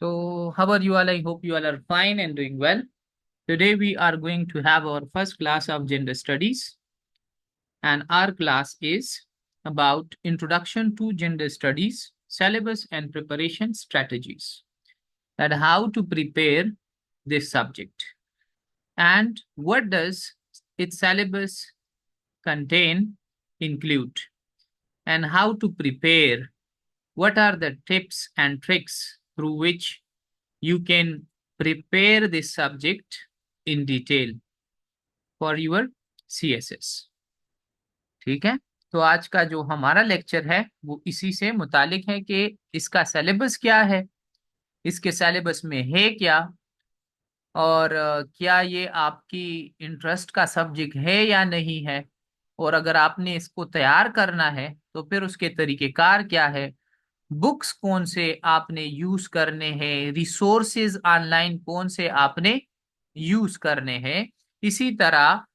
So, how are you all? I hope you all are fine and doing well. Today, we are going to have our first class of gender studies, and our class is about Introduction to Gender Studies, Syllabus and Preparation Strategies. That how to prepare this subject and what does its syllabus contain, include, and how to prepare. What are the tips and tricks through which you can prepare this subject in detail for your CSS। ठीक है, तो आज का जो हमारा lecture है वो इसी से मुतालिक है कि इसका सिलेबस क्या है, इसके सिलेबस में है क्या, और क्या ये आपकी इंटरेस्ट का सब्जेक्ट है या नहीं है, और अगर आपने इसको तैयार करना है तो फिर उसके तरीकेकार क्या है, बुक्स कौन से आपने यूज करने हैं, रिसोर्सेज ऑनलाइन कौन से आपने यूज करने हैं। इसी तरह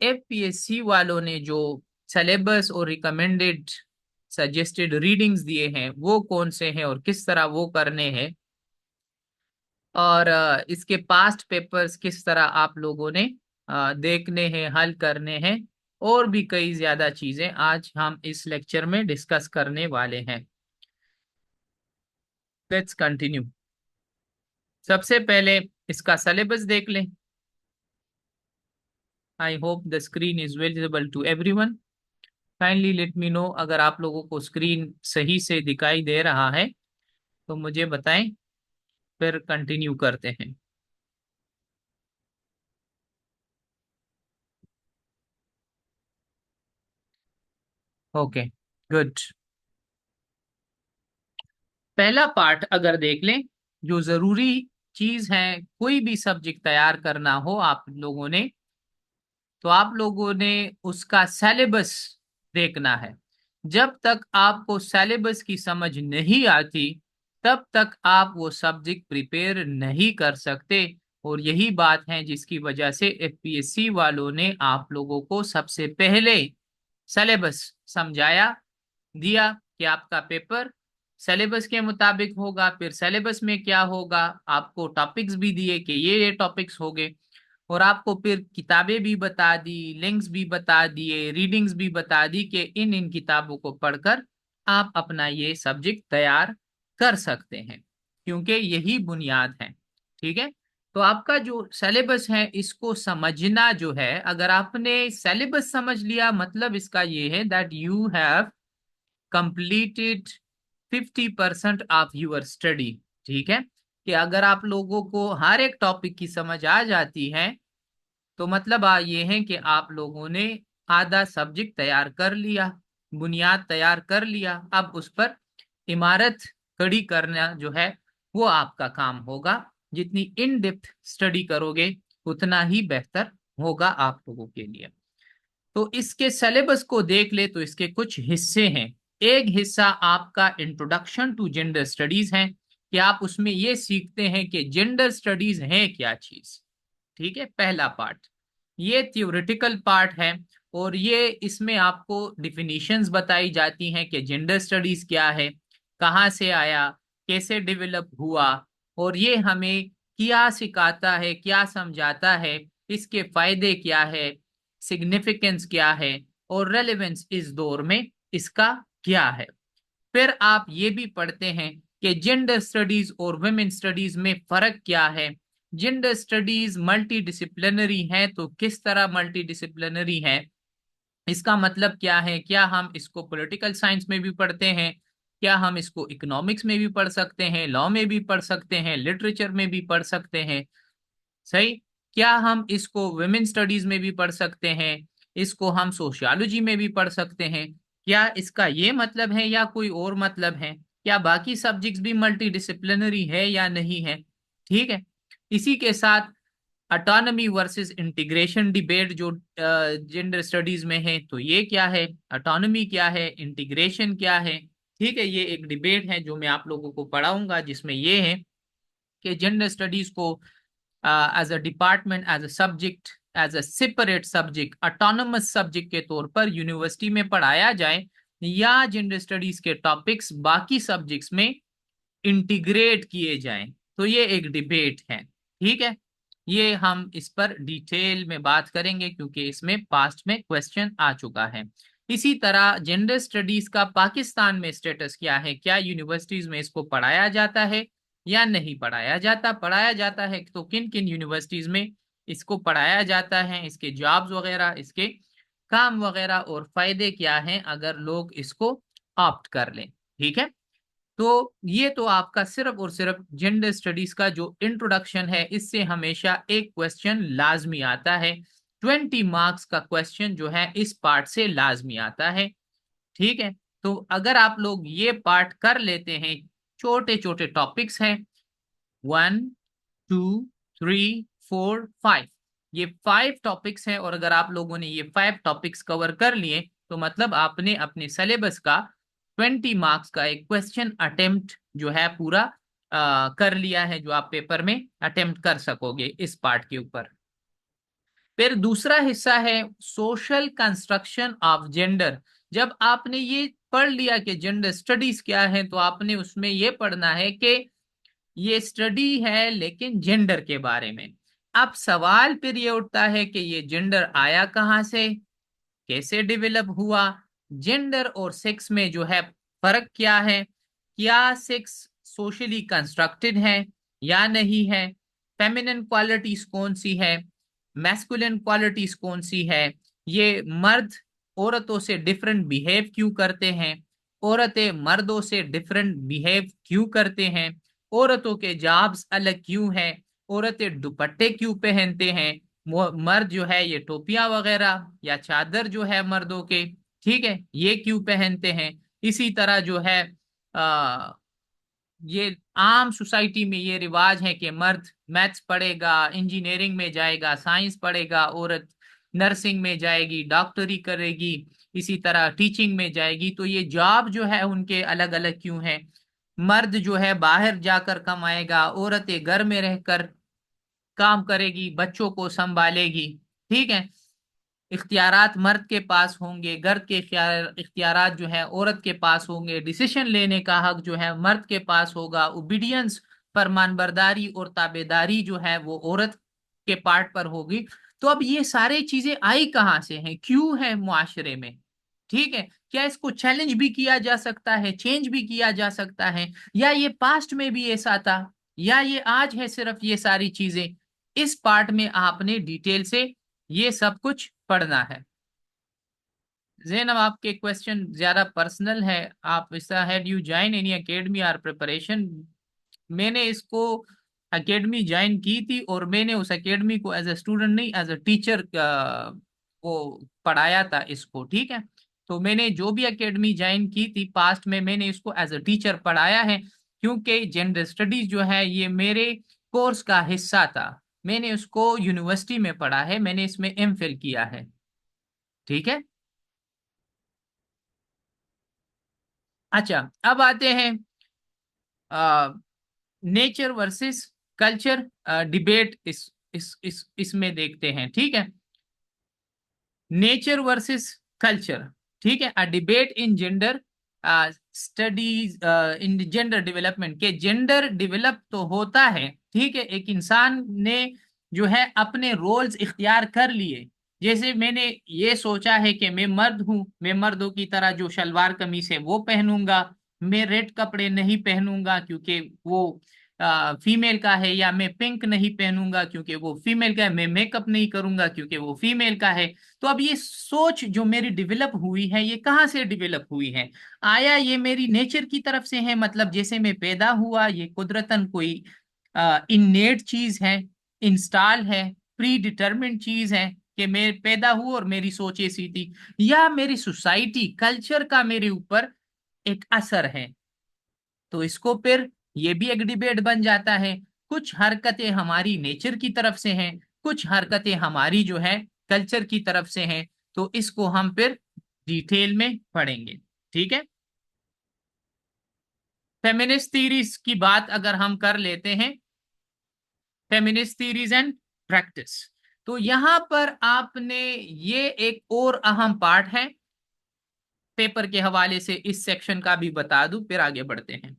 एफपीएससी वालों ने जो सिलेबस और रिकमेंडेड सजेस्टेड रीडिंग्स दिए हैं वो कौन से हैं और किस तरह वो करने हैं, और इसके पास्ट पेपर्स किस तरह आप लोगों ने देखने हैं, हल करने हैं, और भी कई ज्यादा चीजें आज हम इस लेक्चर में डिस्कस करने वाले हैं। Let's continue. सबसे पहले इसका सिलेबस देख लें। I hope the screen is visible to everyone. Kindly let me know अगर आप लोगों को स्क्रीन सही से दिखाई दे रहा है तो मुझे बताएं, फिर कंटिन्यू करते हैं। Okay, good. पहला पार्ट अगर देख लें, जो जरूरी चीज है कोई भी सब्जेक्ट तैयार करना हो आप लोगों ने, तो आप लोगों ने उसका सिलेबस देखना है। जब तक आपको सिलेबस की समझ नहीं आती तब तक आप वो सब्जेक्ट प्रिपेयर नहीं कर सकते, और यही बात है जिसकी वजह से एफपीएससी वालों ने आप लोगों को सबसे पहले सिलेबस समझाया, दिया कि आपका पेपर सिलेबस के मुताबिक होगा। फिर सिलेबस में क्या होगा, आपको टॉपिक्स भी दिए कि ये टॉपिक्स होंगे, और आपको फिर किताबें भी बता दी, लिंक्स भी बता दिए, रीडिंग्स भी बता दी कि इन इन किताबों को पढ़कर आप अपना ये सब्जेक्ट तैयार कर सकते हैं, क्योंकि यही बुनियाद है। ठीक है, तो आपका जो सिलेबस है इसको समझना जो है, अगर आपने सिलेबस समझ लिया मतलब इसका ये है that you have completed 50% of your study. ठीक है, कि अगर आप लोगों को हर एक टॉपिक की समझ आ जाती है तो मतलब ये है कि आप लोगों ने आधा सब्जेक्ट तैयार कर लिया, बुनियाद तैयार कर लिया। अब उस पर इमारत खड़ी करना जो है वो आपका काम होगा। जितनी इन डेप्थ स्टडी करोगे उतना ही बेहतर होगा आप लोगों के लिए। तो इसके सिलेबस को देख ले तो इसके कुछ हिस्से हैं। एक हिस्सा आपका इंट्रोडक्शन टू जेंडर स्टडीज है, कि आप उसमें ये सीखते हैं कि जेंडर स्टडीज है क्या चीज। ठीक है, पहला पार्ट ये थियोरेटिकल पार्ट है, और ये इसमें आपको डिफिनीशंस बताई जाती हैं कि जेंडर स्टडीज क्या है, कहाँ से आया, कैसे डेवलप हुआ, और ये हमें क्या सिखाता है, क्या समझाता है, इसके फायदे क्या है, सिग्निफिकेंस क्या है, और रेलेवेंस इस दौर में इसका क्या है। फिर आप ये भी पढ़ते हैं कि जेंडर स्टडीज और वुमेन स्टडीज में फर्क क्या है। जेंडर स्टडीज मल्टी डिसिप्लिनरी है, तो किस तरह मल्टी डिसिप्लिनरी है, इसका मतलब क्या है, क्या हम इसको पॉलिटिकल साइंस में भी पढ़ते हैं, क्या हम इसको इकोनॉमिक्स में भी पढ़ सकते हैं, लॉ में भी पढ़ सकते हैं, लिटरेचर में भी पढ़ सकते हैं, सही, क्या हम इसको वुमेन स्टडीज में भी पढ़ सकते हैं, इसको हम सोशियोलॉजी में भी पढ़ सकते हैं, क्या इसका ये मतलब है या कोई और मतलब है, क्या बाकी सब्जेक्ट्स भी मल्टी डिसिप्लिनरी है या नहीं है। ठीक है, इसी के साथ अटोनमी वर्सेस इंटीग्रेशन डिबेट जो जेंडर स्टडीज में है, तो ये क्या है, अटोनमी क्या है, इंटीग्रेशन क्या है। ठीक है, ये एक डिबेट है जो मैं आप लोगों को पढ़ाऊंगा, जिसमें ये है कि जेंडर स्टडीज को as a department, as a subject, as a separate subject, autonomous subject के तौर पर यूनिवर्सिटी में पढ़ाया जाए, या जेंडर स्टडीज के टॉपिक्स बाकी सब्जेक्ट्स में इंटीग्रेट किए जाएं। तो ये एक डिबेट है, ठीक है। ये हम इस पर डिटेल में बात करेंगे क्योंकि इसमें पास्ट में क्वेश्चन आ चुका है। इसी तरह जेंडर स्टडीज का पाकिस्तान में स्टेटस क्या है, क्या यूनिवर्सिटीज में इसको पढ़ाया जाता है या नहीं पढ़ाया जाता, पढ़ाया जाता है तो किन किन यूनिवर्सिटीज में इसको पढ़ाया जाता है, इसके जॉब्स वगैरह, इसके काम वगैरह और फायदे क्या हैं अगर लोग इसको ऑप्ट कर लें, ठीक है। तो ये तो आपका सिर्फ और सिर्फ जेंडर स्टडीज का जो इंट्रोडक्शन है, इससे हमेशा एक क्वेश्चन लाजमी आता है। 20 मार्क्स का क्वेश्चन जो है इस पार्ट से लाजमी आता है, ठीक है। तो अगर आप लोग ये पार्ट कर लेते हैं, छोटे छोटे टॉपिक्स हैं, 1 2 3 4 5, ये 5 टॉपिक्स हैं, और अगर आप लोगों ने ये 5 टॉपिक्स कवर कर लिए तो मतलब आपने अपने सिलेबस का 20 मार्क्स का एक क्वेश्चन अटेम्प्ट जो है पूरा कर लिया है, जो आप पेपर में अटेम्प्ट कर सकोगे इस पार्ट के ऊपर। फिर दूसरा हिस्सा है सोशल कंस्ट्रक्शन ऑफ जेंडर। जब आपने ये पढ़ लिया कि जेंडर स्टडीज क्या है, तो आपने उसमें ये पढ़ना है कि ये स्टडी है लेकिन जेंडर के बारे में। अब सवाल फिर ये उठता है कि ये जेंडर आया कहाँ से, कैसे डेवलप हुआ, जेंडर और सेक्स में जो है फर्क क्या है, क्या सेक्स सोशली कंस्ट्रक्टेड है या नहीं है, फेमिनिन क्वालिटीज कौन सी है, मैस्कुलिन क्वालिटीज कौन सी है, ये मर्द औरतों से डिफरेंट बिहेव क्यों करते हैं, औरतें मर्दों से डिफरेंट बिहेव क्यों करते हैं, औरतों के जॉब्स अलग क्यों हैं, औरतें दुपट्टे क्यों पहनते हैं, मर्द जो है ये टोपियां वगैरह या चादर जो है मर्दों के, ठीक है, ये क्यों पहनते हैं। इसी तरह जो है आ, ये आम सोसाइटी में ये रिवाज है कि मर्द मैथ्स पढ़ेगा, इंजीनियरिंग में जाएगा, साइंस पढ़ेगा, औरत नर्सिंग में जाएगी, डॉक्टरी करेगी, इसी तरह टीचिंग में जाएगी। तो ये जॉब जो है उनके अलग अलग क्यों है, मर्द जो है बाहर जाकर कमाएगा, औरतें घर में रहकर काम करेगी, बच्चों को संभालेगी, ठीक है। इख्तियारात मर्द के पास होंगे, घर के इख्तियारात जो है औरत के पास होंगे, डिसीजन लेने का हक जो है मर्द के पास होगा, ओबीडियंस फरमानबरदारी और ताबेदारी जो है वो औरत के पार्ट पर होगी। तो अब ये सारी चीजें आई कहाँ से हैं, क्यों है मुआशरे में, ठीक है। क्या इसको चैलेंज भी किया जा सकता है, चेंज भी किया जा सकता है, या ये पास्ट में भी ऐसा था, या ये आज है सिर्फ ये सारी चीजें। इस पार्ट में आपने डिटेल से ये सब कुछ पढ़ना है। जैनब, आपके क्वेश्चन ज्यादा पर्सनल है। आप इसका had you join any academy और प्रिपरेशन? मैंने इसको एकेडमी ज्वाइन की थी, और मैंने उस एकेडमी को एज ए स्टूडेंट नहीं, एज ए टीचर वो पढ़ाया था इसको, ठीक है। तो मैंने जो भी एकेडमी ज्वाइन की थी पास्ट में, मैंने इसको एज ए टीचर पढ़ाया है, क्योंकि जेंडर स्टडीज जो है ये मेरे कोर्स का हिस्सा था। मैंने उसको यूनिवर्सिटी में पढ़ा है, मैंने इसमें एमफिल किया है, ठीक है। अच्छा, अब आते हैं नेचर वर्सेस कल्चर डिबेट, इस इसमें देखते हैं, ठीक है। नेचर वर्सेस कल्चर, ठीक है, a debate in gender studies, in gender development, के जेंडर डेवलप तो होता है, ठीक है, एक इंसान ने जो है अपने रोल्स इख्तियार कर लिए। जैसे मैंने ये सोचा है कि मैं मर्द हूं, मैं मर्दों की तरह जो शलवार कमीज है वो पहनूंगा, मैं रेड कपड़े नहीं पहनूंगा क्योंकि वो फीमेल का है, या मैं पिंक नहीं पहनूंगा क्योंकि वो फीमेल का है, मैं मेकअप नहीं करूंगा क्योंकि वो फीमेल का है। तो अब ये सोच जो मेरी डेवलप हुई है, ये कहाँ से डेवलप हुई है? आया ये मेरी नेचर की तरफ से है, मतलब जैसे मैं पैदा हुआ, ये कुदरतन कोई इन्नेट चीज है, इंस्टॉल है, प्री डिटरमिन्ड चीज है कि मैं पैदा हुआ और मेरी सोच ऐसी थी, या मेरी सोसाइटी कल्चर का मेरे ऊपर एक असर है? तो इसको फिर ये भी एक डिबेट बन जाता है। कुछ हरकतें हमारी नेचर की तरफ से हैं, कुछ हरकतें हमारी जो है कल्चर की तरफ से हैं। तो इसको हम फिर डिटेल में पढ़ेंगे, ठीक है। फेमिनिस्ट थीरीज की बात अगर हम कर लेते हैं, फेमिनिस्ट थीरीज एंड प्रैक्टिस, तो यहां पर आपने ये एक और अहम पार्ट है, पेपर के हवाले से इस सेक्शन का भी बता दूं फिर आगे बढ़ते हैं।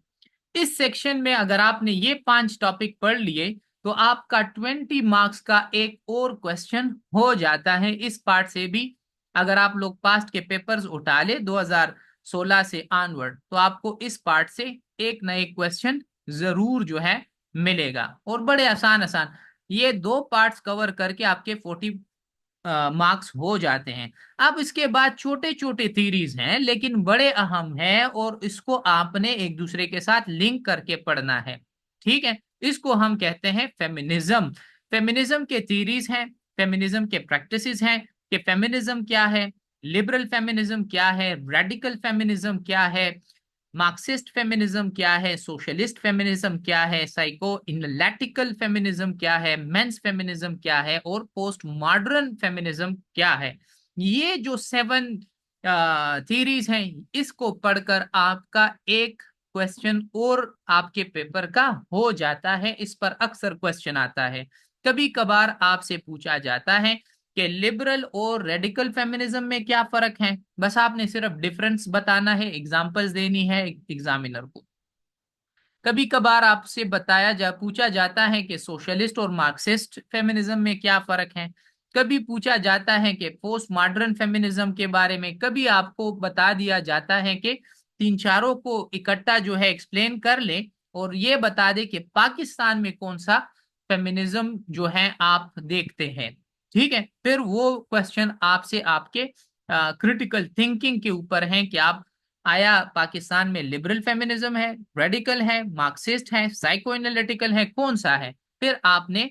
इस सेक्शन में अगर आपने ये 5 टॉपिक पढ़ लिए तो आपका 20 मार्क्स का एक और क्वेश्चन हो जाता है इस पार्ट से भी। अगर आप लोग पास्ट के पेपर्स उठा ले 2016 से ऑनवर्ड तो आपको इस पार्ट से एक ना एक क्वेश्चन जरूर जो है मिलेगा, और बड़े आसान आसान ये 2 पार्ट्स कवर करके आपके 40 मार्क्स हो जाते हैं। अब इसके बाद छोटे छोटे थीरीज हैं लेकिन बड़े अहम हैं, और इसको आपने एक दूसरे के साथ लिंक करके पढ़ना है। ठीक है, इसको हम कहते हैं फेमिनिज्म। फेमिनिज्म के थीरीज हैं, फेमिनिज्म के प्रैक्टिसेस हैं कि फेमिनिज्म क्या है, लिबरल फेमिनिज्म क्या है, रेडिकल फेमिनिज्म क्या है, मार्क्सिस्ट फेमिनिज्म क्या है, सोशलिस्ट फेमिनिज्म क्या है, साइको इनलिटिकल फेमिनिज्म क्या है, मेंस फेमिनिज्म क्या है, और पोस्ट मॉडर्न फेमिनिज्म क्या है। ये जो 7 थीरीज हैं इसको पढ़कर आपका एक क्वेश्चन और आपके पेपर का हो जाता है। इस पर अक्सर क्वेश्चन आता है, कभी कभार आपसे पूछा जाता है कि लिबरल और रेडिकल फेमिनिज्म में क्या फर्क है। बस आपने सिर्फ डिफरेंस बताना है, एग्जांपल्स देनी है एग्जामिनर को। कभी कभार आपसे पूछा जाता है कि सोशलिस्ट और मार्क्सिस्ट फेमिनिज्म में क्या फर्क है। कभी पूछा जाता है कि पोस्ट मॉडर्न फेमिनिज्म के बारे में। कभी आपको बता दिया जाता है कि तीन चारों को इकट्ठा जो है एक्सप्लेन कर ले और ये बता दे कि पाकिस्तान में कौन सा फेमिनिज्म जो है आप देखते हैं। ठीक है, फिर वो क्वेश्चन आपसे आपके क्रिटिकल थिंकिंग के ऊपर है कि आप आया पाकिस्तान में लिबरल फेमिनिज्म है, रेडिकल है, मार्क्सिस्ट है, साइको एनालिटिकल है, कौन सा है। फिर आपने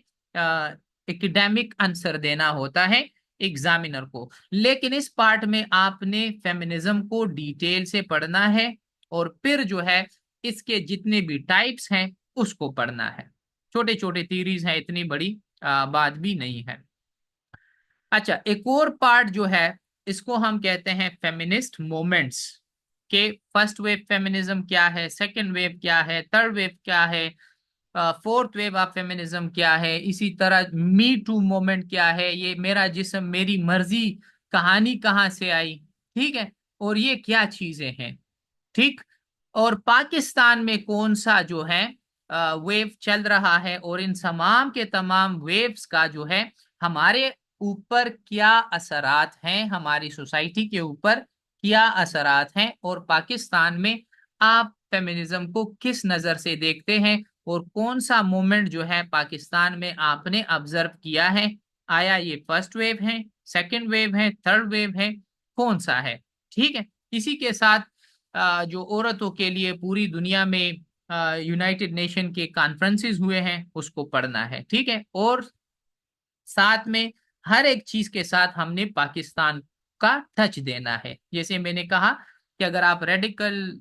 एकेडमिक आंसर देना होता है एग्जामिनर को। लेकिन इस पार्ट में आपने फेमिनिज्म को डिटेल से पढ़ना है और फिर जो है इसके जितने भी टाइप्स हैं उसको पढ़ना है। छोटे छोटे थीरीज हैं, इतनी बड़ी बात भी नहीं है। अच्छा, एक और पार्ट जो है इसको हम कहते हैं फेमिनिस्ट मूवमेंट्स के। फर्स्ट वेव फेमिनिज्म क्या है, सेकंड वेव क्या है, थर्ड वेव क्या है, फोर्थ वेव ऑफ फेमिनिज्म क्या है, इसी तरह मी टू मूवमेंट क्या है, ये मेरा जिस्म मेरी मर्जी कहानी कहाँ से आई। ठीक है, और ये क्या चीजें हैं। ठीक, और पाकिस्तान में कौन सा जो है वेव चल रहा है, और इन तमाम के तमाम वेव्स का जो है हमारे ऊपर क्या असरात हैं, हमारी सोसाइटी के ऊपर क्या असरात हैं, और पाकिस्तान में आप फेमिनिज्म को किस नजर से देखते हैं, और कौन सा मूवमेंट जो है पाकिस्तान में आपने ऑब्जर्व किया है। आया ये फर्स्ट वेव है, सेकंड वेव है, थर्ड वेव है, कौन सा है। ठीक है, इसी के साथ जो औरतों के लिए पूरी दुनिया में यूनाइटेड नेशन के कॉन्फ्रेंसेस हुए हैं उसको पढ़ना है। ठीक है, और साथ में हर एक चीज के साथ हमने पाकिस्तान का टच देना है। जैसे मैंने कहा कि अगर आप रेडिकल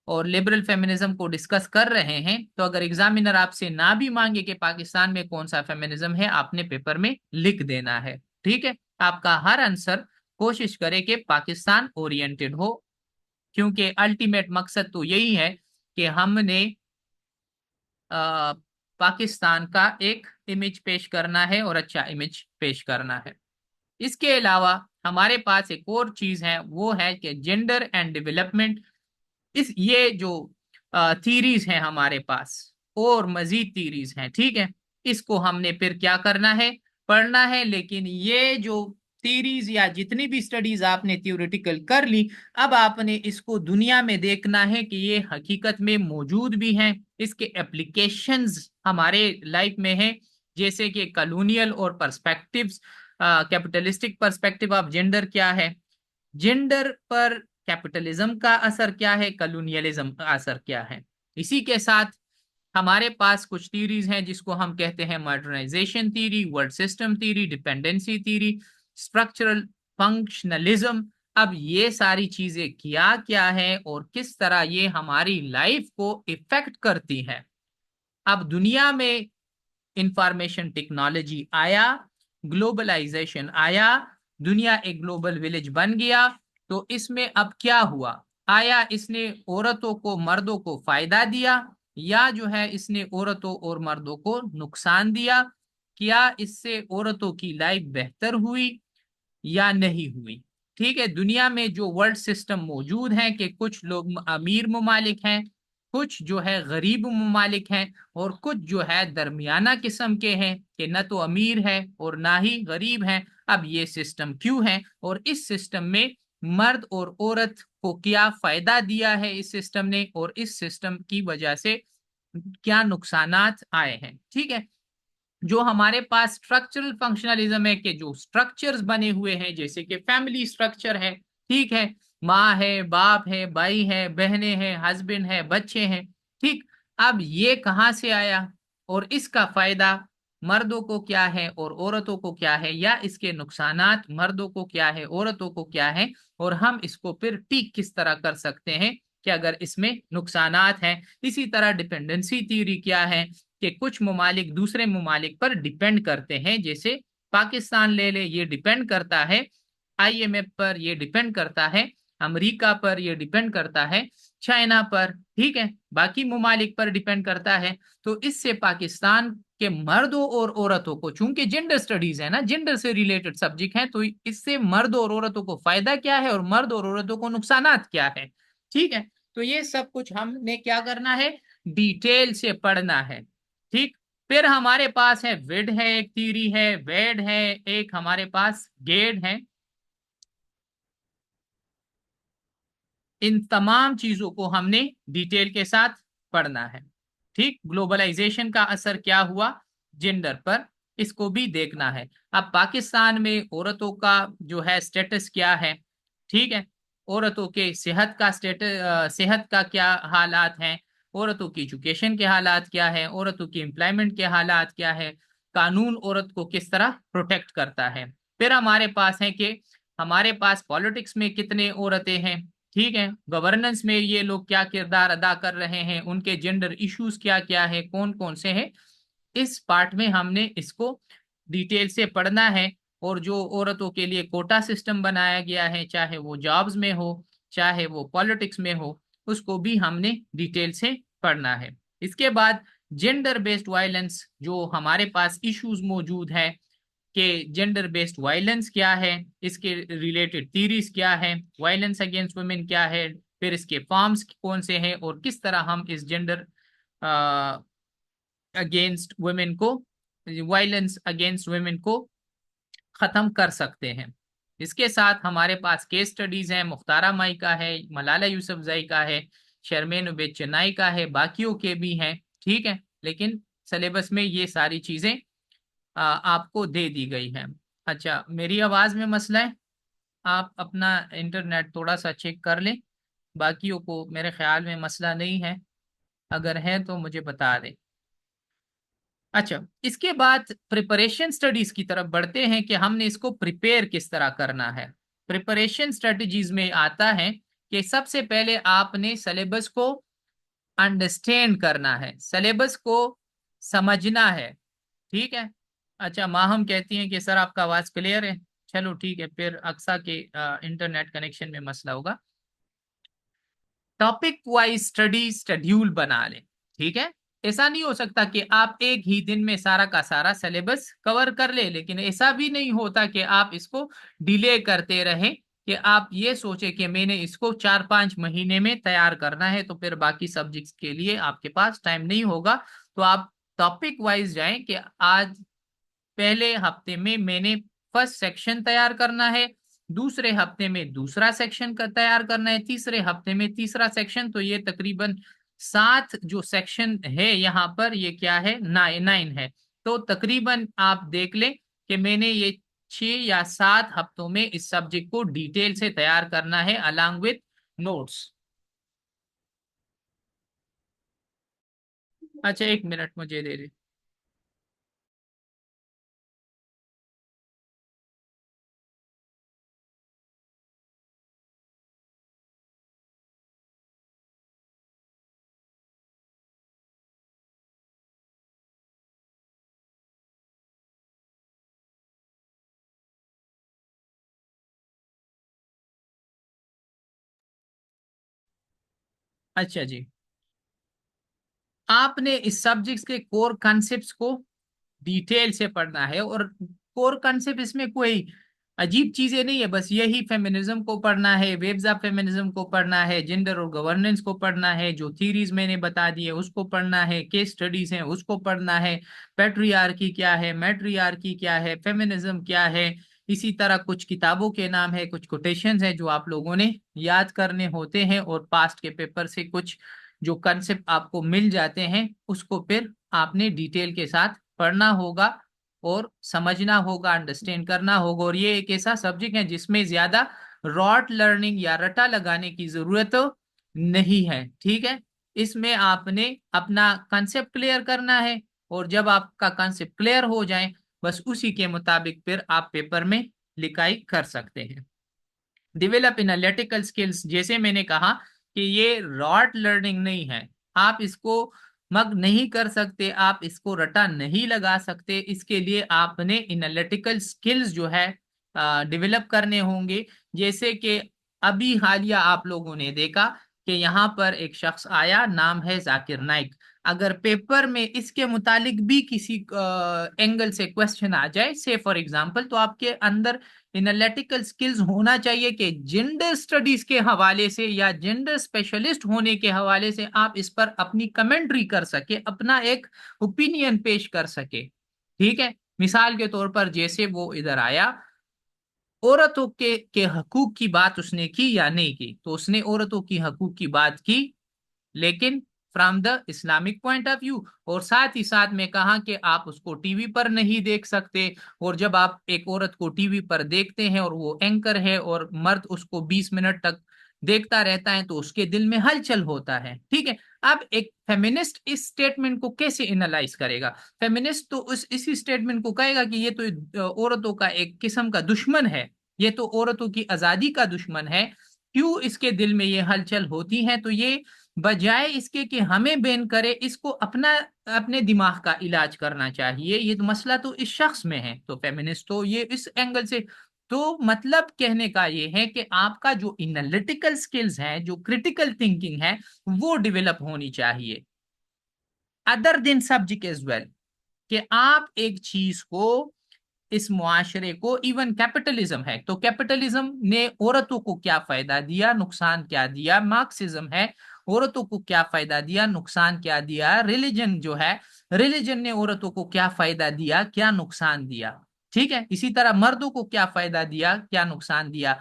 और लिबरल फेमिनिज्म को डिस्कस कर रहे हैं तो अगर एग्जामिनर आपसे ना भी मांगे कि पाकिस्तान में कौन सा फेमिनिज्म है, आपने पेपर में लिख देना है। ठीक है, आपका हर आंसर कोशिश करे कि पाकिस्तान ओरिएंटेड हो, क्योंकि अल्टीमेट मकसद तो यही है कि हमने पाकिस्तान का एक इमेज पेश करना है और अच्छा इमेज पेश करना है। इसके अलावा हमारे पास एक और चीज है, वो है कि जेंडर एंड डेवलपमेंट। इस ये जो थीरीज हैं हमारे पास, और मजीद थीरीज हैं। ठीक है, इसको हमने फिर क्या करना है, पढ़ना है। लेकिन ये जो थीरीज या जितनी भी स्टडीज आपने थ्योरेटिकल कर ली, अब आपने इसको दुनिया में देखना है कि ये हकीकत में मौजूद भी हैं, इसके एप्लीकेशंस हमारे लाइफ में हैं। जैसे कि कॉलोनियल और perspectives, capitalistic perspective of gender क्या है, जेंडर पर कैपिटलिज्म का असर क्या है, कॉलोनियलिज्म का असर क्या है। इसी के साथ हमारे पास कुछ थीरीज हैं जिसको हम कहते हैं modernisation theory, world system theory, dependency theory, structural functionalism. अब ये सारी चीजें क्या क्या है और किस तरह ये हमारी लाइफ को इफेक्ट करती है। अब दुनिया में इंफॉर्मेशन टेक्नोलॉजी आया, ग्लोबलाइजेशन आया, दुनिया एक ग्लोबल विलेज बन गया। तो इसमें अब क्या हुआ, आया इसने औरतों को मर्दों को फायदा दिया, या जो है इसने औरतों और मर्दों को नुकसान दिया। क्या इससे औरतों की लाइफ बेहतर हुई या नहीं हुई। ठीक है, दुनिया में जो वर्ल्ड सिस्टम मौजूद है कि कुछ लोग अमीर ममालिक हैं, कुछ जो है गरीब ममालिक हैं और कुछ जो है दरमियाना किस्म के हैं कि न तो अमीर है और ना ही गरीब है। अब ये सिस्टम क्यों है और इस सिस्टम में मर्द और औरत को क्या फायदा दिया है इस सिस्टम ने, और इस सिस्टम की वजह से क्या नुकसानात आए हैं। ठीक है, जो हमारे पास स्ट्रक्चरल फंक्शनलिज्म है कि जो स्ट्रक्चर्स बने हुए हैं जैसे कि फैमिली स्ट्रक्चर है, ठीक है, माँ है, बाप है, भाई है, बहनें हैं, हस्बैंड है, बच्चे हैं। ठीक, अब ये कहाँ से आया और इसका फायदा मर्दों को क्या है और औरतों को क्या है, या इसके नुकसानात मर्दों को क्या है, औरतों को क्या है, और हम इसको फिर ठीक किस तरह कर सकते हैं कि अगर इसमें नुकसानात हैं। इसी तरह डिपेंडेंसी थ्योरी क्या है कि कुछ ममालिक दूसरे ममालिक पर डिपेंड करते हैं, जैसे पाकिस्तान ले ले, ये डिपेंड करता है आईएमएफ पर, ये डिपेंड करता है अमेरिका पर, ये डिपेंड करता है चाइना पर, ठीक है, बाकी ममालिक पर डिपेंड करता है। तो इससे पाकिस्तान के मर्दों और औरतों को, चूंकि जेंडर स्टडीज है ना, जेंडर से रिलेटेड सब्जेक्ट है, तो इससे मर्द और औरतों को फायदा क्या है और मर्द और औरतों को नुकसानात क्या है। ठीक है, तो ये सब कुछ हमने क्या करना है, डिटेल से पढ़ना है। ठीक, फिर हमारे पास है विड है, एक थ्योरी है, वेड है, एक हमारे पास गेड है। इन तमाम चीजों को हमने डिटेल के साथ पढ़ना है। ठीक, ग्लोबलाइजेशन का असर क्या हुआ जेंडर पर, इसको भी देखना है। अब पाकिस्तान में औरतों का जो है स्टेटस क्या है, ठीक है, औरतों के सेहत का स्टेटस, सेहत का क्या हालात हैं, औरतों की एजुकेशन के हालात क्या है, औरतों की एम्प्लॉयमेंट के हालात क्या है, कानून औरत को किस तरह प्रोटेक्ट करता है। फिर हमारे पास है कि हमारे पास पॉलिटिक्स में कितने औरतें हैं, ठीक है, गवर्नेंस में ये लोग क्या किरदार अदा कर रहे हैं, उनके जेंडर इश्यूज क्या क्या है, कौन कौन से हैं। इस पार्ट में हमने इसको डिटेल से पढ़ना है। और जो औरतों के लिए कोटा सिस्टम बनाया गया है, चाहे वो जॉब्स में हो चाहे वो पॉलिटिक्स में हो, उसको भी हमने डिटेल से पढ़ना है। इसके बाद जेंडर बेस्ड वायलेंस जो हमारे पास इश्यूज मौजूद है कि जेंडर बेस्ड वायलेंस क्या है, इसके रिलेटेड थीरीज क्या है, वायलेंस अगेंस्ट वुमेन क्या है, फिर इसके फॉर्म्स कौन से हैं और किस तरह हम इस जेंडर अगेंस्ट वुमेन को, वायलेंस अगेंस्ट वुमेन को खत्म कर सकते हैं। इसके साथ हमारे पास केस स्टडीज हैं, मुख्तारा माई का है, मलाला यूसुफजई का है, शर्मीन उबैद चेन्नई का है, बाकियों के भी हैं। ठीक है, लेकिन सिलेबस में ये सारी चीजें आपको दे दी गई है। अच्छा, मेरी आवाज में मसला है, आप अपना इंटरनेट थोड़ा सा चेक कर लें। बाकियों को मेरे ख्याल में मसला नहीं है, अगर है तो मुझे बता दें। अच्छा, इसके बाद प्रिपरेशन स्टडीज की तरफ बढ़ते हैं कि हमने इसको प्रिपेयर किस तरह करना है। प्रिपरेशन स्ट्रेटजीज में आता है कि सबसे पहले आपने सिलेबस को अंडरस्टैंड करना है, सिलेबस को समझना है। ठीक है, अच्छा, माहम कहती हैं कि सर आपका आवाज क्लियर है। चलो ठीक है, फिर अक्सा के इंटरनेट कनेक्शन में मसला होगा। टॉपिक वाइज स्टडी शेड्यूल बना लें। ठीक है, ऐसा नहीं हो सकता कि आप एक ही दिन में सारा का सारा सिलेबस कवर कर ले, लेकिन ऐसा भी नहीं होता कि आप इसको डिले करते रहें, कि आप ये सोचे कि मैंने इसको 4-5 महीने में तैयार करना है तो फिर बाकी सब्जेक्ट्स के लिए आपके पास टाइम नहीं होगा। तो आप टॉपिक वाइज जाएं कि आज पहले हफ्ते में मैंने फर्स्ट सेक्शन तैयार करना है, दूसरे हफ्ते में दूसरा सेक्शन का तैयार करना है, तीसरे हफ्ते में तीसरा सेक्शन। तो ये तकरीबन 7 जो सेक्शन है यहाँ पर, ये क्या है, 9 है। तो तकरीबन आप देख लें कि मैंने ये 6 या 7 हफ्तों में इस सब्जेक्ट को डिटेल से तैयार करना है अलॉन्ग विथ नोट्स। अच्छा, 1 मिनट मुझे दे दे। अच्छा जी, आपने इस सब्जेक्ट के कोर कॉन्सेप्ट्स को डिटेल से पढ़ना है। और कोर कॉन्सेप्ट इसमें कोई अजीब चीजें नहीं है, बस यही फेमिनिज्म को पढ़ना है, वेव्स ऑफ फेमिनिज्म को पढ़ना है, जेंडर और गवर्नेंस को पढ़ना है, जो थीरीज मैंने बता दी है उसको पढ़ना है, केस स्टडीज हैं उसको पढ़ना है, पैट्रियार्की क्या है, मैट्रियार्की क्या है, फेमिनिज्म क्या है। इसी तरह कुछ किताबों के नाम है, कुछ कोटेशंस हैं जो आप लोगों ने याद करने होते हैं, और पास्ट के पेपर से कुछ जो कंसेप्ट आपको मिल जाते हैं उसको फिर आपने डिटेल के साथ पढ़ना होगा और समझना होगा, अंडरस्टैंड करना होगा। और ये एक ऐसा सब्जेक्ट है जिसमें ज्यादा रॉट लर्निंग या रटा लगाने की जरूरत नहीं है, ठीक है। इसमें आपने अपना कंसेप्ट क्लियर करना है, और जब आपका कंसेप्ट क्लियर हो जाए बस उसी के मुताबिक फिर आप पेपर में लिखाई कर सकते हैं। डेवलप एनालिटिकल स्किल्स, जैसे मैंने कहा कि ये रॉट लर्निंग नहीं है, आप इसको मग नहीं कर सकते, आप इसको रटा नहीं लगा सकते, इसके लिए आपने एनालिटिकल स्किल्स जो है डेवलप करने होंगे। जैसे कि अभी हालिया आप लोगों ने देखा कि यहाँ पर एक शख्स आया, नाम है जाकिर नाइक। अगर पेपर में इसके मुतालिक भी किसी एंगल से क्वेश्चन आ जाए, से फॉर एग्जांपल, तो आपके अंदर एनालिटिकल स्किल्स होना चाहिए कि जेंडर स्टडीज के हवाले से या जेंडर स्पेशलिस्ट होने के हवाले से आप इस पर अपनी कमेंट्री कर सके, अपना एक ओपिनियन पेश कर सके, ठीक है। मिसाल के तौर पर जैसे वो इधर आया, औरतों के हकूक की बात उसने की या नहीं की, तो उसने औरतों की हकूक की बात की, लेकिन from the Islamic point of view. और साथ ही साथ में कहा कि आप उसको टीवी पर नहीं देख सकते, और जब आप एक औरत को टीवी पर देखते हैं और वो एंकर है और मर्द उसको 20 मिनट तक देखता रहता है तो उसके दिल में हलचल होता है, ठीक है। अब एक फेमिनिस्ट इस स्टेटमेंट को कैसे एनालाइज करेगा? फेमिनिस्ट तो उस इसी स्टेटमेंट को कहेगा कि ये तो औरतों का एक किस्म का दुश्मन है, ये तो औरतों की आजादी का दुश्मन है, क्यों इसके दिल में ये हलचल होती है। तो ये बजाय इसके कि हमें बैन करे, इसको अपना अपने दिमाग का इलाज करना चाहिए, ये तो मसला तो इस शख्स में है। तो फेमिनिस्ट तो ये इस एंगल से, तो मतलब कहने का ये है कि आपका जो एनालिटिकल स्किल्स है, जो क्रिटिकल थिंकिंग है, वो डेवलप होनी चाहिए, other than subject as well. कि आप एक चीज को, इस मुआशरे को, इवन कैपिटलिज्म है तो कैपिटलिज्म ने औरतों को क्या फायदा दिया, नुकसान क्या दिया, मार्क्सिज्म है औरतों को क्या फायदा दिया, नुकसान क्या दिया, रिलीजन जो है, रिलीजन ने औरतों को क्या फायदा दिया, क्या नुकसान दिया, ठीक है। इसी तरह मर्दों को क्या फायदा दिया, क्या नुकसान दिया,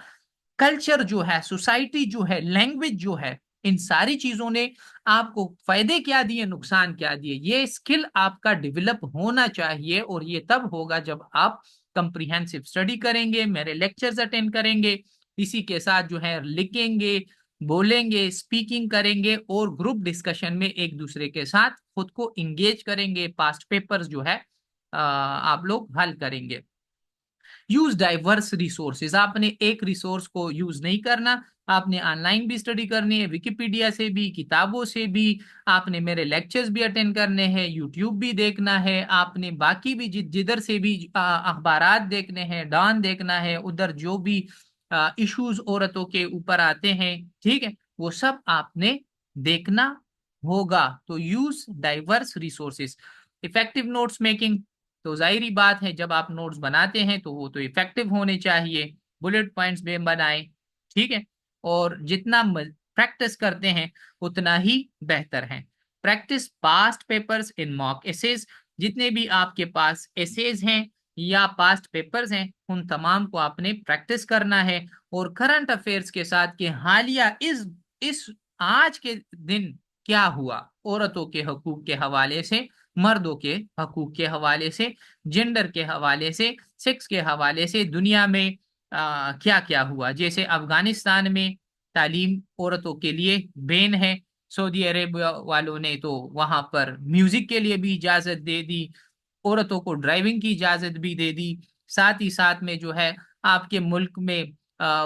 कल्चर जो है, सोसाइटी जो है, लैंग्वेज जो है, इन सारी चीजों ने आपको फायदे क्या दिए, नुकसान क्या दिए, ये स्किल आपका डेवलप होना चाहिए। और ये तब होगा जब आप कंप्रिहेंसिव स्टडी करेंगे, मेरे लेक्चर्स अटेंड करेंगे, इसी के साथ जो है लिखेंगे, बोलेंगे, स्पीकिंग करेंगे, और ग्रुप डिस्कशन में एक दूसरे के साथ खुद को इंगेज करेंगे, पास्ट पेपर्स जो है आप लोग हल करेंगे। यूज डाइवर्स रिसोर्सेज, आपने एक रिसोर्स को यूज नहीं करना, आपने ऑनलाइन भी स्टडी करनी है, विकिपीडिया से भी, किताबों से भी, आपने मेरे लेक्चर्स भी अटेंड करने हैं, यूट्यूब भी देखना है, आपने बाकी भी जिधर से भी अखबारात देखने हैं, डॉन देखना है, उधर जो भी इश्यूज औरतों के ऊपर आते हैं, ठीक है, वो सब आपने देखना होगा। तो use diverse resources. Effective notes making, तो जाहिर बात है जब आप नोट्स बनाते हैं तो वो तो इफेक्टिव होने चाहिए, बुलेट पॉइंट्स में बनाएं, ठीक है। और जितना प्रैक्टिस करते हैं उतना ही बेहतर है। Practise past papers in mock essays, जितने भी आपके पास एसेज हैं या पास्ट पेपर्स हैं उन तमाम को आपने प्रैक्टिस करना है। और करंट अफेयर्स के साथ कि हालिया इस आज के दिन क्या हुआ, औरतों के हकूक के हवाले से, मर्दों के हकूक के हवाले से, जेंडर के हवाले से, सेक्स के हवाले से, दुनिया में क्या क्या हुआ। जैसे अफगानिस्तान में तालीम औरतों के लिए बैन है, सऊदी अरेबिया वालों ने तो वहां पर म्यूजिक के लिए भी इजाजत दे दी, औरतों को ड्राइविंग की इजाजत भी दे दी। साथ ही साथ में जो है आपके मुल्क में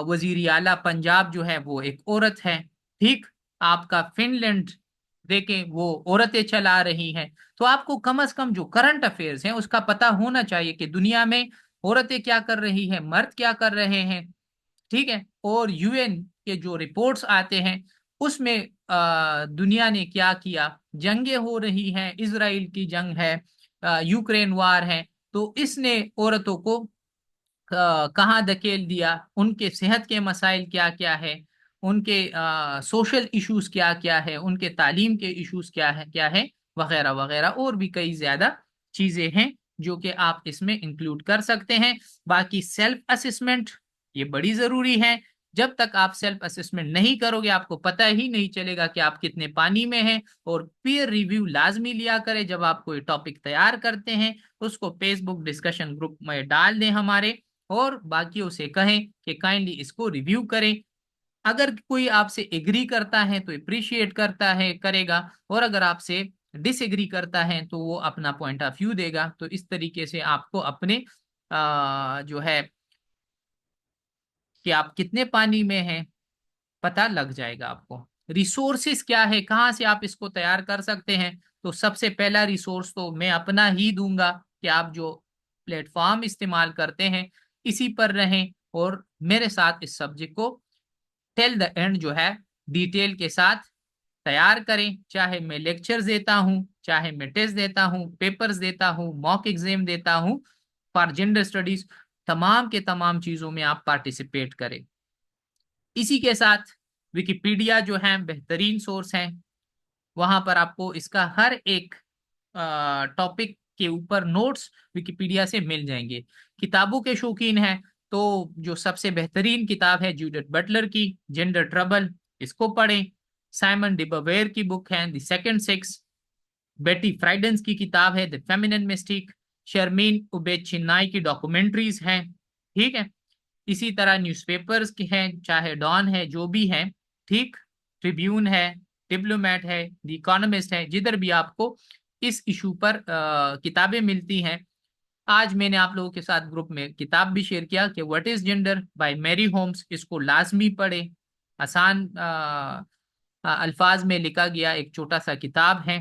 वजीर आला पंजाब जो है वो एक औरत है, ठीक। आपका फिनलैंड देखें, वो औरतें चला रही हैं। तो आपको कम से कम जो करंट अफेयर्स हैं उसका पता होना चाहिए कि दुनिया में औरतें क्या कर रही हैं, मर्द क्या कर रहे हैं, ठीक है। और यूएन के जो रिपोर्ट्स आते हैं उसमें दुनिया ने क्या किया, जंगें हो रही हैं, इसराइल की जंग है, यूक्रेन वार है, तो इसने औरतों को कहाँ धकेल दिया, उनके सेहत के मसाइल क्या क्या है, उनके सोशल इश्यूज क्या क्या है, उनके तालीम के इश्यूज क्या है, वगैरह वगैरह, और भी कई ज्यादा चीजें हैं जो कि आप इसमें इंक्लूड कर सकते हैं। बाकी सेल्फ असेसमेंट ये बड़ी जरूरी है। जब तक आप सेल्फ असेसमेंट नहीं करोगे आपको पता ही नहीं चलेगा कि आप कितने पानी में हैं। और पीयर रिव्यू लाजमी लिया करें जब आप कोई टॉपिक तैयार करते हैं, उसको फेसबुक डिस्कशन ग्रुप में डाल दें हमारे, और बाकियों से कहें कि काइंडली इसको रिव्यू करें। अगर कोई आपसे एग्री करता है तो अप्रिशिएट करता है करेगा, और अगर आपसे डिसएग्री करता है तो वो अपना पॉइंट ऑफ व्यू देगा। तो इस तरीके से आपको अपने जो है कि आप कितने पानी में हैं पता लग जाएगा आपको। रिसोर्सेस क्या है, कहाँ से आप इसको तैयार कर सकते हैं, तो सबसे पहला रिसोर्स तो मैं अपना ही दूंगा कि आप जो प्लेटफॉर्म इस्तेमाल करते हैं इसी पर रहें, और मेरे साथ इस सब्जेक्ट को टिल द एंड जो है डिटेल के साथ तैयार करें। चाहे मैं लेक्चर्स देता हूं, चाहे मैं टेस्ट देता हूं, पेपर्स देता हूं, मॉक एग्जाम देता हूं फॉर जेंडर स्टडीज, तमाम के तमाम चीजों में आप पार्टिसिपेट करें। इसी के साथ विकिपीडिया जो है बेहतरीन सोर्स है, वहां पर आपको इसका हर एक टॉपिक के ऊपर नोट्स विकिपीडिया से मिल जाएंगे। किताबों के शौकीन हैं तो जो सबसे बेहतरीन किताब है जूडिथ बटलर की जेंडर ट्रबल, इसको पढ़ें। साइमन डी बवेयर की बुक है द सेकंड सेक्स। बेटी फ्राइडेंस की किताब है the feminine mystique. Sharmeen Obaid Chinoy की डॉक्यूमेंट्रीज हैं, ठीक है। इसी तरह न्यूज़पेपर्स के हैं, चाहे डॉन है जो भी है, ठीक, ट्रिब्यून है, डिप्लोमेट है, द इकोनॉमिस्ट है, जिधर भी आपको इस इशू पर किताबें मिलती हैं। आज मैंने आप लोगों के साथ ग्रुप में किताब भी शेयर किया कि what is gender by Mary Holmes, इसको लाजमी पढ़े। आसान अल्फाज में लिखा गया एक छोटा सा किताब है,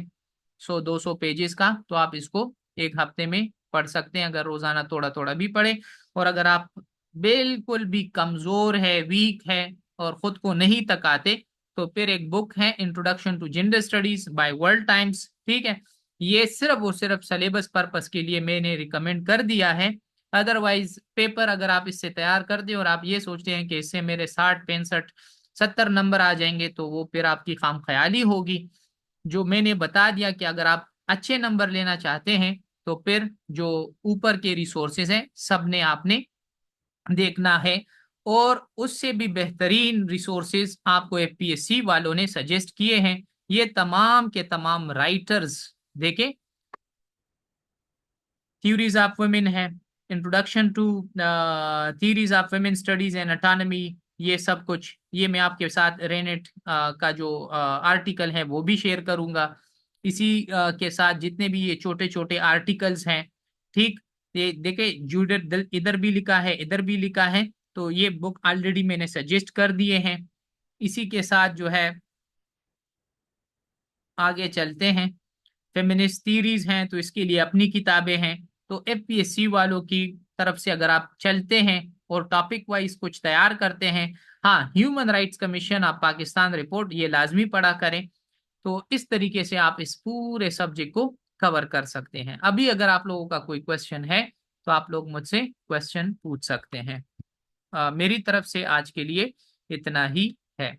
100-200 पेजेस का, तो आप इसको एक हफ्ते में पढ़ सकते हैं अगर रोजाना थोड़ा थोड़ा भी पढ़े। और अगर आप बिल्कुल भी कमजोर है, वीक है, और खुद को नहीं तकाते, तो फिर एक बुक है introduction to gender studies by world times, ठीक है। ये सिर्फ और सिर्फ सिलेबस पर्पस के लिए मैंने रिकमेंड कर दिया है। अदरवाइज पेपर अगर आप इससे तैयार कर दें और आप ये सोचते हैं कि इससे मेरे 60 65 70 नंबर आ जाएंगे, तो वो फिर आपकी खाम ख्याली होगी। जो मैंने बता दिया कि अगर आप अच्छे नंबर लेना चाहते हैं तो फिर जो ऊपर के रिसोर्सेज हैं सब ने आपने देखना है। और उससे भी बेहतरीन रिसोर्सेज आपको एफपीएससी वालों ने सजेस्ट किए हैं। ये तमाम के तमाम राइटर्स देखें, थ्योरीज ऑफ वुमेन है, introduction to theories of women studies and autonomy, ये सब कुछ, ये मैं आपके साथ रेनेट का जो आर्टिकल है वो भी शेयर करूंगा। इसी के साथ जितने भी ये छोटे छोटे आर्टिकल्स हैं, ठीक, ये देखे जूडिथ इधर भी लिखा है, इधर भी लिखा है, तो ये बुक ऑलरेडी मैंने सजेस्ट कर दिए हैं। इसी के साथ जो है आगे चलते हैं, फेमिनिस्ट थीरीज हैं तो इसके लिए अपनी किताबें हैं। तो एफपीएससी वालों की तरफ से अगर आप चलते हैं और टॉपिक वाइज कुछ तैयार करते हैं, हाँ, human rights commission of Pakistan report ये लाजमी पढ़ा करें। तो इस तरीके से आप इस पूरे सब्जेक्ट को कवर कर सकते हैं। अभी अगर आप लोगों का कोई क्वेश्चन है तो आप लोग मुझसे क्वेश्चन पूछ सकते हैं। मेरी तरफ से आज के लिए इतना ही है।